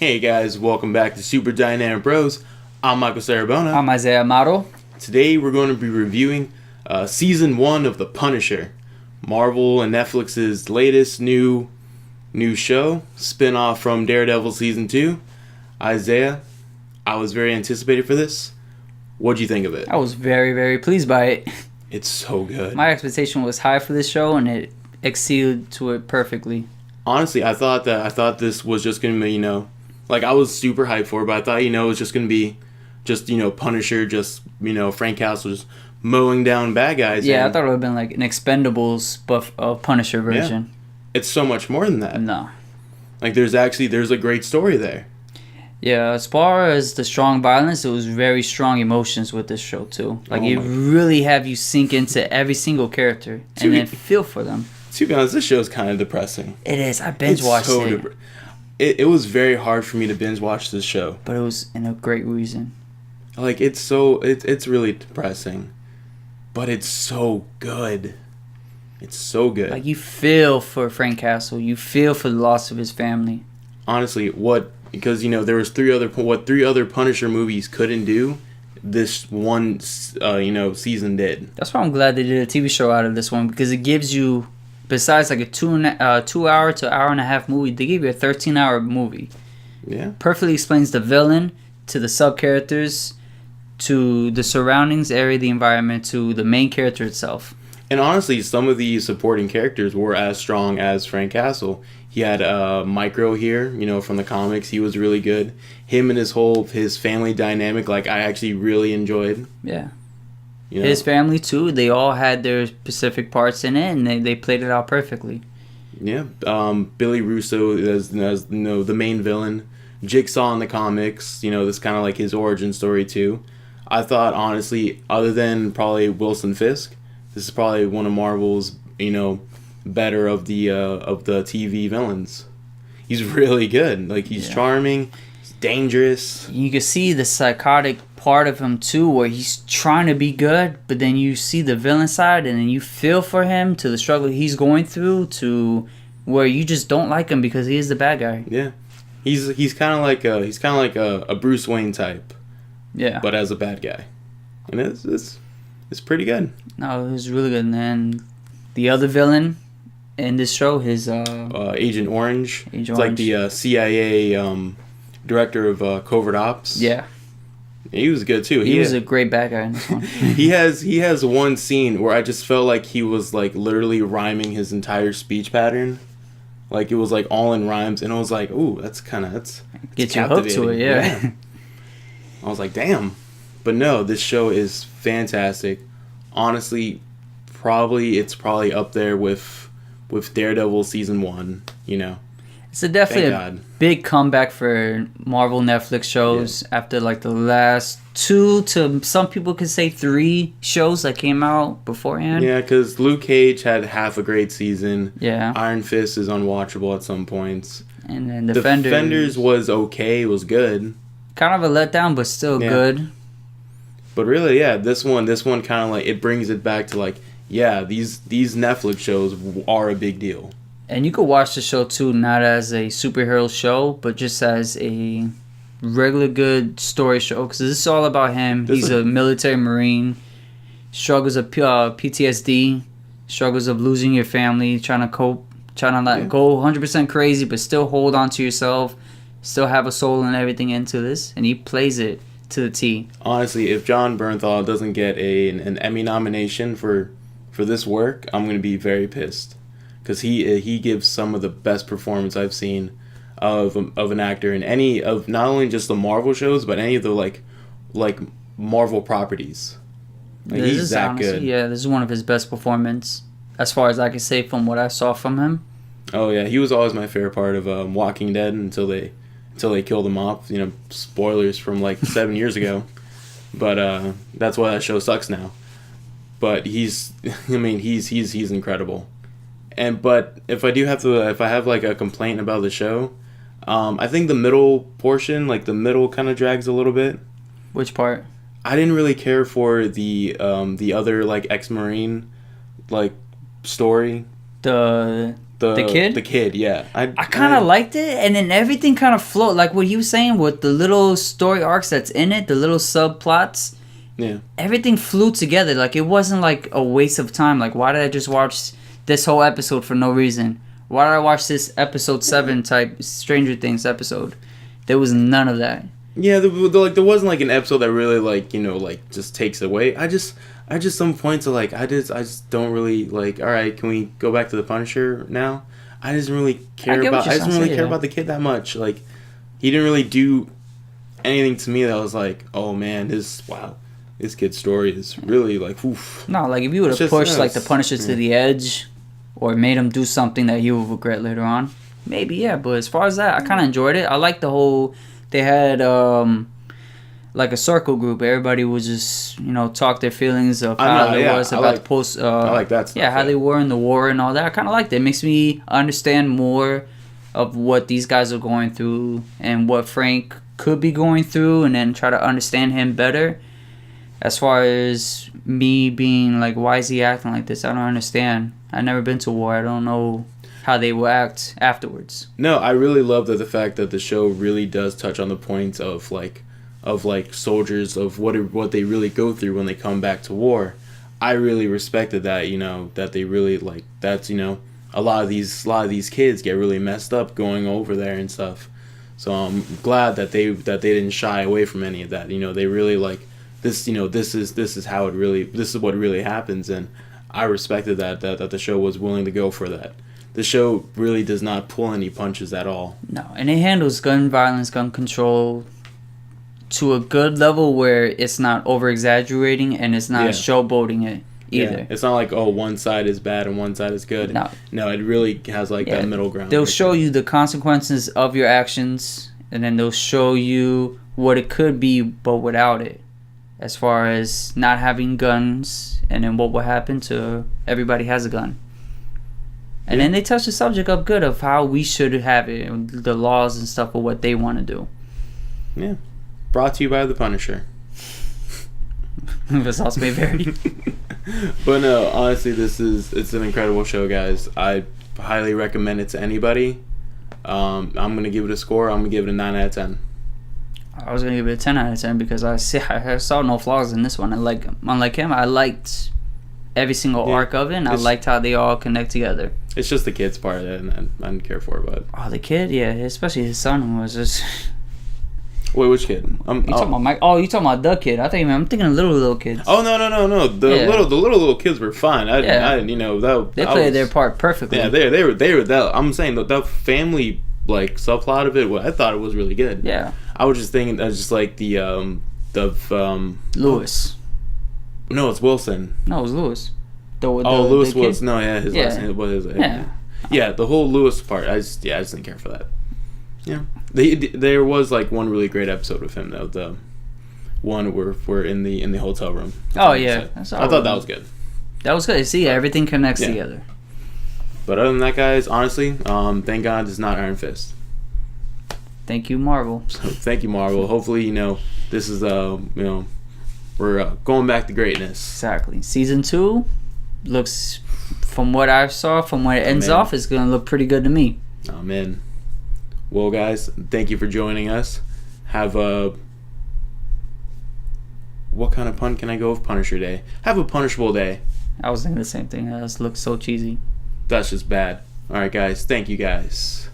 Hey guys, welcome back to Super Dynamic Bros. I'm Michael Sarabona. I'm Isaiah Amaro. Today we're going to be reviewing Season 1 of The Punisher, Marvel and Netflix's latest new show, spin-off from Daredevil Season 2. Isaiah, I was very anticipated for this. What'd you think of it? I was very, very pleased by it. It's so good. My expectation was high for this show, and it exceeded to it perfectly. Honestly, I thought this was just going to be, I was super hyped for it, but I thought, it was just going to be just, Punisher, just, Frank Castle just mowing down bad guys. Yeah, I thought it would have been like an Expendables Punisher version. Yeah. It's so much more than that. No. There's a great story there. Yeah, as far as the strong violence, it was very strong emotions with this show, too. It really have you sink into every single character and then feel for them. To be honest, this show is kind of depressing. It is. I binge watched it. It was very hard for me to binge watch this show. But it was in a great reason. It's really depressing. But it's so good. It's so good. You feel for Frank Castle. You feel for the loss of his family. Honestly, because there was three other Punisher movies couldn't do, this one season did. That's why I'm glad they did a TV show out of this one, because it gives you, besides a 2 hour to hour and a half movie, they give you a 13-hour movie. Yeah. Perfectly explains the villain to the sub characters to the surroundings area, the environment, to the main character itself. And honestly, some of the supporting characters were as strong as Frank Castle. He had Micro here, from the comics. He was really good. Him and his family dynamic, I actually really enjoyed. Yeah. His family, too, they all had their specific parts in it, and they played it out perfectly. Yeah. Billy Russo as the main villain. Jigsaw in the comics, this kind of his origin story, too. I thought, honestly, other than probably Wilson Fisk, this is probably one of Marvel's, better of the TV villains. He's really good. He's charming, he's dangerous. You can see the psychotic part of him too, where he's trying to be good, but then you see the villain side, and then you feel for him to the struggle he's going through, to where you just don't like him because he is the bad guy. Yeah, he's kind of like a Bruce Wayne type. Yeah, but as a bad guy, and it's pretty good. No, it was really good. And then the other villain in this show, his Agent Orange. It's like the CIA director of covert ops. Yeah, he was good too. He was a great bad guy in this one. he has one scene where I just felt like he was literally rhyming his entire speech pattern. It was all in rhymes, and I was like, ooh, that's gets you hooked to it. Yeah. I was like, damn. But no, this show is fantastic. Honestly, it's probably up there with Daredevil Season 1, It's definitely a big comeback for Marvel Netflix shows after the last 2 to some people could say 3 shows that came out beforehand. Yeah, because Luke Cage had half a great season. Yeah. One Fist is unwatchable at some points. And then Defenders was okay, it was good. Kind of a letdown, but still good. But really, yeah, this one kind of it brings it back to these Netflix shows are a big deal. And you could watch the show too, not as a superhero show, but just as a regular good story show. Because this is all about him. He's a military marine, struggles of PTSD, struggles of losing your family, trying to cope, trying to not go 100% crazy, but still hold on to yourself, still have a soul and everything into this. And he plays it to the T. Honestly, if Jon Bernthal doesn't get an Emmy nomination for this work, I'm going to be very pissed. Because he gives some of the best performance I've seen of an actor in any of not only just the Marvel shows, but any of the Marvel properties. He's that good. Yeah, this is one of his best performances, as far as I can say from what I saw from him. Oh yeah, he was always my favorite part of Walking Dead until they killed him off. Spoilers from 7 years ago. But that's why that show sucks now. But he's incredible. But if I have a complaint about the show, I think the middle portion, the middle kind of drags a little bit. Which part? I didn't really care for the other ex-Marine story. The The kid? The kid, yeah. I kind of liked it, and then everything kind of flowed. Like what he was saying with the little story arcs that's in it, the little subplots. Yeah. Everything flew together. Like, it wasn't like a waste of time. Like, why did I just watch this whole episode for no reason? Why did I watch this episode 7 type Stranger Things episode? There was none of that. Yeah, there wasn't like an episode that really like, you know, like just takes away. I just some points are like I just don't really like. All right, can we go back to the Punisher now? I didn't really care about. I didn't really care about the kid that much. Like, he didn't really do anything to me that was like, oh man, this kid's story is really like, oof. No, like if you would have pushed like the Punisher to the edge, or made him do something that he would regret later on, maybe yeah. But as far as that, I kind of enjoyed it. I liked the whole. They had like a circle group. Everybody would just talk their feelings of how it was about the post. I like that stuff. Yeah, how they were in the war and all that. I kind of liked it. It makes me understand more of what these guys are going through and what Frank could be going through, and then try to understand him better. As far as me being like, why is he acting like this? I don't understand. I've never been to war. I don't know how they will act afterwards. No, I really love the fact that the show really does touch on the points of soldiers, of what they really go through when they come back to war. I really respected that, that they really like that's a lot of these kids get really messed up going over there and stuff. So I'm glad that they didn't shy away from any of that. They really like this. This is how it really. This is what really happens, and I respected that the show was willing to go for that. The show really does not pull any punches at all. No, and it handles gun violence, gun control to a good level where it's not over exaggerating and it's not showboating it either. Yeah. It's not like, oh, one side is bad and one side is good. No, it really has like that middle ground. They'll show you the consequences of your actions, and then they'll show you what it could be but without it, as far as not having guns, and then what will happen to everybody has a gun. And then they touch the subject up good of how we should have it, the laws and stuff of what they want to do. Yeah. Brought to you by The Punisher. This also may vary. But no, honestly, it's an incredible show, guys. I highly recommend it to anybody. I'm going to give it a score. I'm going to give it a 9 out of 10. I was going to give it a 10 out of 10 because I saw no flaws in this one. Unlike him, I liked every single arc of it, and I liked how they all connect together. It's just the kid's part that I didn't care for, but... Oh, the kid? Yeah, especially his son was just... Wait, which kid? You talking about Mike? Oh, you talking about the kid? I'm thinking of little kids. Oh no! The little kids were fine. I didn't they played their part perfectly. Yeah, they were that. I'm saying the family like subplot of it. I thought it was really good. Yeah. I was just thinking, just like the Lewis. No, it's Wilson. No, it was Lewis. Lewis was his last name was his. Yeah, the whole Lewis part. I just didn't care for that. Yeah, there was like one really great episode with him though. The one where we're in the hotel room. Oh yeah, I thought that was good. That was good. See, everything connects together. But other than that, guys, honestly, thank God it's not Iron Fist. Thank you, Marvel. So, thank you, Marvel. Hopefully, this is we're going back to greatness. Exactly. Season 2 looks, from what I saw, from where it ends off, it's gonna look pretty good to me. Oh man. Well, guys, thank you for joining us. Have a... What kind of pun can I go with Punisher Day? Have a punishable day. I was thinking the same thing. That just looks so cheesy. That's just bad. Alright, guys. Thank you, guys.